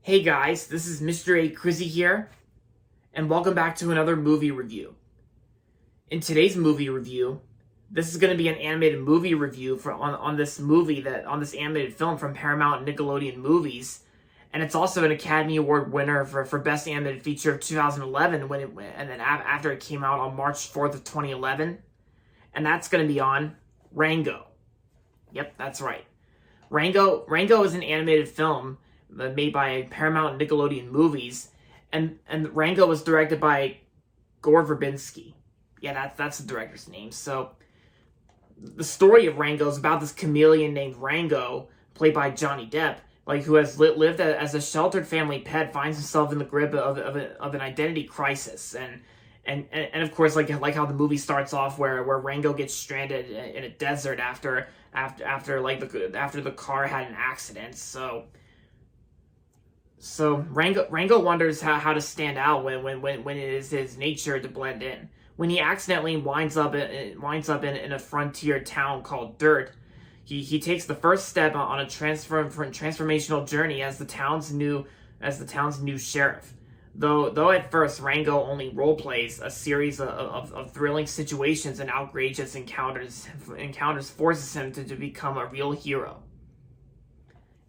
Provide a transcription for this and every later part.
Hey guys, this is Mr. A. Crizzy here, and welcome back to another movie review. In today's movie review, this is going to be an animated movie review on this animated film from Paramount and Nickelodeon Movies, and it's also an Academy Award winner for Best Animated Feature of 2011 and then after it came out on March 4th of 2011, and that's going to be on Rango. Yep, that's right. Rango is an animated film made by Paramount and Nickelodeon Movies, and Rango was directed by Gore Verbinski. Yeah, that's the director's name. So the story of Rango is about this chameleon named Rango, played by Johnny Depp, who has lived as a sheltered family pet, finds himself in the grip of an identity crisis, and of course, like how the movie starts off, where Rango gets stranded in a desert after the car had an accident. So Rango wonders how to stand out when it is his nature to blend in. When he accidentally winds up in a frontier town called Dirt, he takes the first step on a transformational journey as the town's new sheriff. Though at first Rango only role plays a series of thrilling situations and outrageous encounters forces him to become a real hero.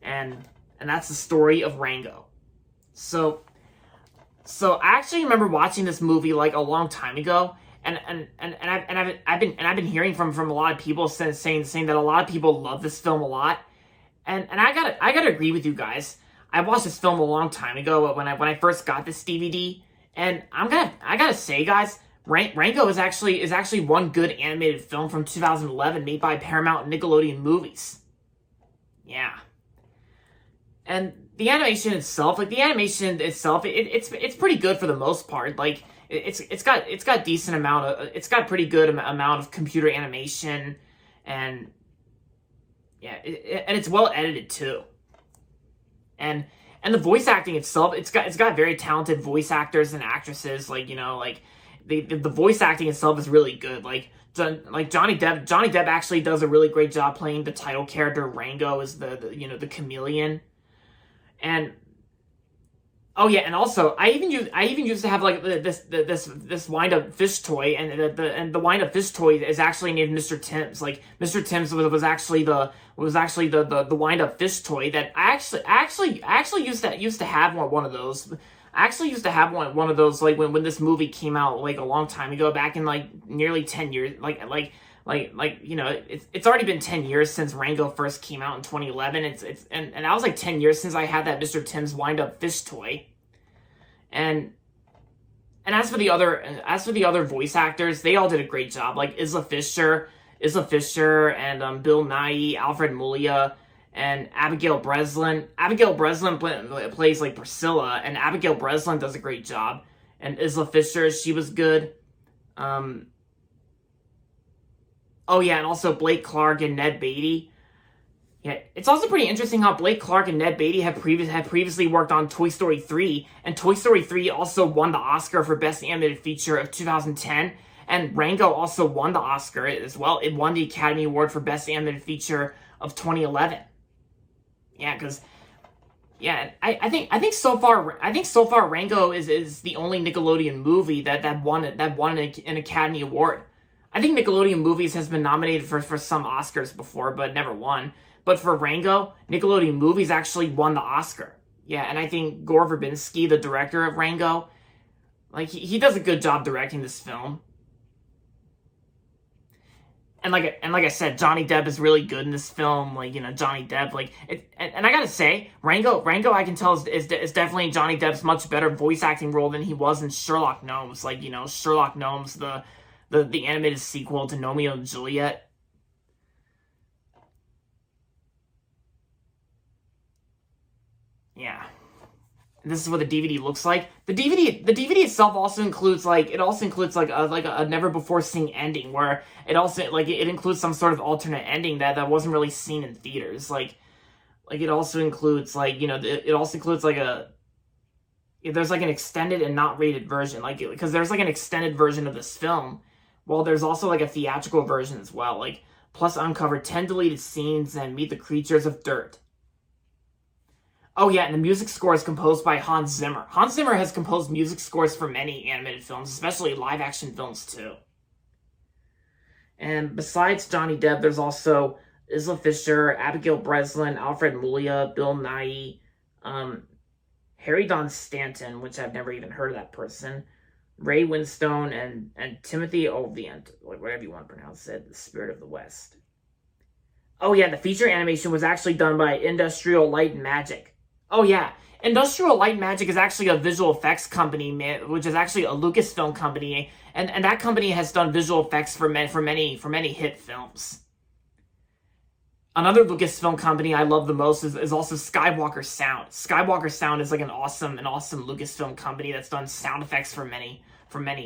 And that's the story of Rango. So I actually remember watching this movie a long time ago, and I've been hearing from a lot of people saying that a lot of people love this film a lot, and I gotta agree with you guys. I watched this film a long time ago when I first got this DVD, and I gotta say, guys, Rango is actually one good animated film from 2011 made by Paramount and Nickelodeon Movies. Yeah. And the animation itself, it's pretty good for the most part. It's got decent amount of, it's got pretty good amount of computer animation, and yeah, and it's well edited too. And the voice acting itself, it's got very talented voice actors and actresses. The voice acting itself is really good. Johnny Depp actually does a really great job playing the title character Rango as the chameleon. And oh yeah, and also I even used to have this wind up fish toy, and the wind up fish toy is actually named Mr. Tim's. Mr. Tim's was actually the wind up fish toy that I actually used to have one of those. I actually used to have one of those when this movie came out a long time ago, back in nearly 10 years. It's already been 10 years since Rango first came out in 2011. And that was 10 years since I had that Mr. Tim's wind up fish toy. And as for the other voice actors, they all did a great job. Isla Fisher and Bill Nighy, Alfred Mulia, and Abigail Breslin. Abigail Breslin plays Priscilla, and Abigail Breslin does a great job. And Isla Fisher, she was good. Oh yeah, and also Blake Clark and Ned Beatty. Yeah, it's also pretty interesting how Blake Clark and Ned Beatty had previously worked on Toy Story 3, and Toy Story 3 also won the Oscar for Best Animated Feature of 2010, and Rango also won the Oscar as well. It won the Academy Award for Best Animated Feature of 2011. Yeah, because I think so far Rango is the only Nickelodeon movie that won an Academy Award. I think Nickelodeon Movies has been nominated for some Oscars before, but never won. But for Rango, Nickelodeon Movies actually won the Oscar. Yeah, and I think Gore Verbinski, the director of Rango, he does a good job directing this film. And like I said, Johnny Depp is really good in this film. Johnny Depp, and I gotta say, Rango, I can tell is definitely Johnny Depp's much better voice acting role than he was in Sherlock Gnomes. Sherlock Gnomes, the animated sequel to Romeo and Juliet. Yeah. This is what the DVD looks like. The DVD itself also includes a never before seen ending, where it also it includes some sort of alternate ending that wasn't really seen in theaters. It also includes there's an extended and not rated version, because there's an extended version of this film. Well, there's also a theatrical version as well, plus uncover 10 deleted scenes and meet the creatures of Dirt. Oh yeah, and the music score is composed by Hans Zimmer. Hans Zimmer has composed music scores for many animated films, especially live-action films too. And besides Johnny Depp, there's also Isla Fisher, Abigail Breslin, Alfred Molina, Bill Nighy, Harry Don Stanton, which I've never even heard of that person, Ray Winstone, and Timothy Olyphant, whatever you want to pronounce it, the Spirit of the West. Oh yeah, the feature animation was actually done by Industrial Light and Magic. Oh yeah, Industrial Light and Magic is actually a visual effects company, which is actually a Lucasfilm company, and that company has done visual effects for many hit films. Another Lucasfilm company I love the most is also Skywalker Sound. Skywalker Sound is like an awesome Lucasfilm company that's done sound effects for many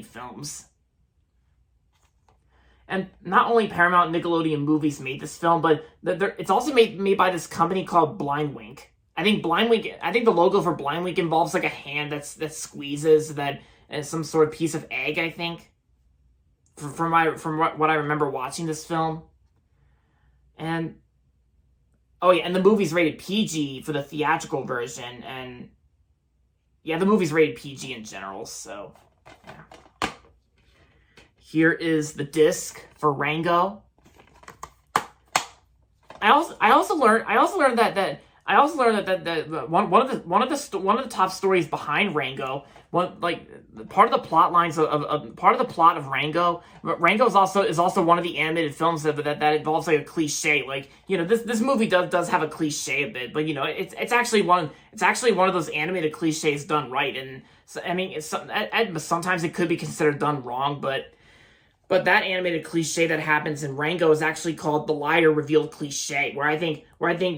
films. And not only Paramount and Nickelodeon Movies made this film, but it's also made by this company called Blind Wink. I think the logo for Blind Wink involves like a hand that squeezes that some sort of piece of egg, I think. From what I remember watching this film. And oh yeah, and the movie's rated PG for the theatrical version, and yeah, the movie's rated PG in general, so yeah. Here is the disc for Rango. I also learned that one of the top stories behind Rango, part of the plot lines of part of the plot of Rango. Rango is also one of the animated films that involves like a cliche. Like, you know, this movie does have a cliche a bit, but you know, it's actually one of those animated cliches done right. And so, I mean, sometimes it could be considered done wrong, but that animated cliche that happens in Rango is actually called the liar revealed cliche, where I think,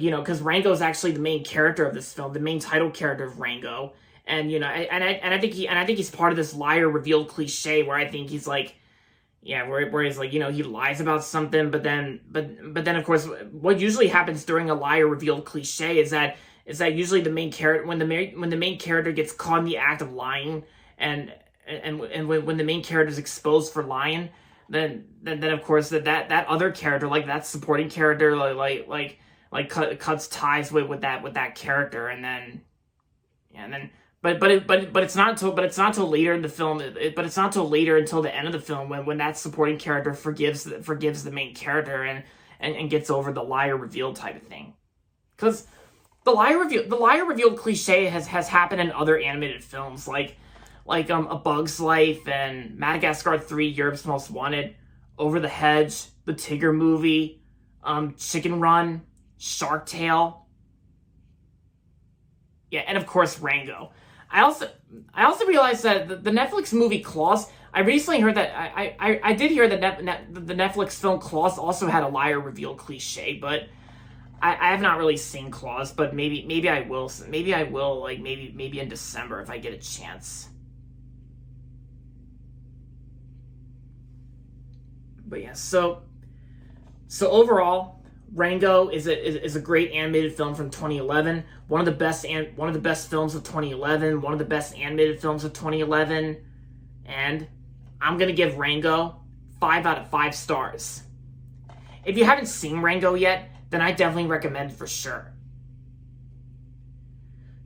you know, because Rango is actually the main character of this film, the main title character of Rango. And, you know, I think he's part of this liar revealed cliche where I think he's like, yeah, where he's like, you know, he lies about something, but then of course, what usually happens during a liar revealed cliche is that usually the main character, when the main character gets caught in the act of lying, and when the main character is exposed for lying, then of course that other character, like that supporting character, cuts ties with that character, and then but it's not until later in the film, but it's not until later, until the end of the film, when that supporting character forgives the main character and gets over the liar revealed type of thing, because the liar revealed cliche has happened in other animated films like A Bug's Life and Madagascar 3, Europe's Most Wanted, Over the Hedge, The Tigger Movie, Chicken Run, Shark Tale. Yeah, and of course Rango. I also realized that the Netflix movie Klaus. I recently heard that I did hear that the Netflix film Klaus also had a liar reveal cliche, but I have not really seen Klaus. But maybe I will. Maybe I will. Like maybe in December if I get a chance. But yeah, so overall, Rango is a great animated film from 2011. One of the best films of 2011. One of the best animated films of 2011. And I'm gonna give Rango 5 out of 5 stars. If you haven't seen Rango yet, then I definitely recommend it for sure.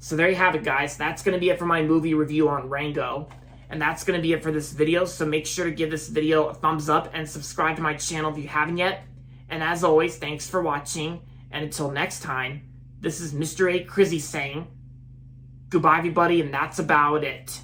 So there you have it, guys. That's gonna be it for my movie review on Rango. And that's going to be it for this video, so make sure to give this video a thumbs up and subscribe to my channel if you haven't yet. And as always, thanks for watching, and until next time, this is Mr. A. Crizzy saying, goodbye everybody, and that's about it.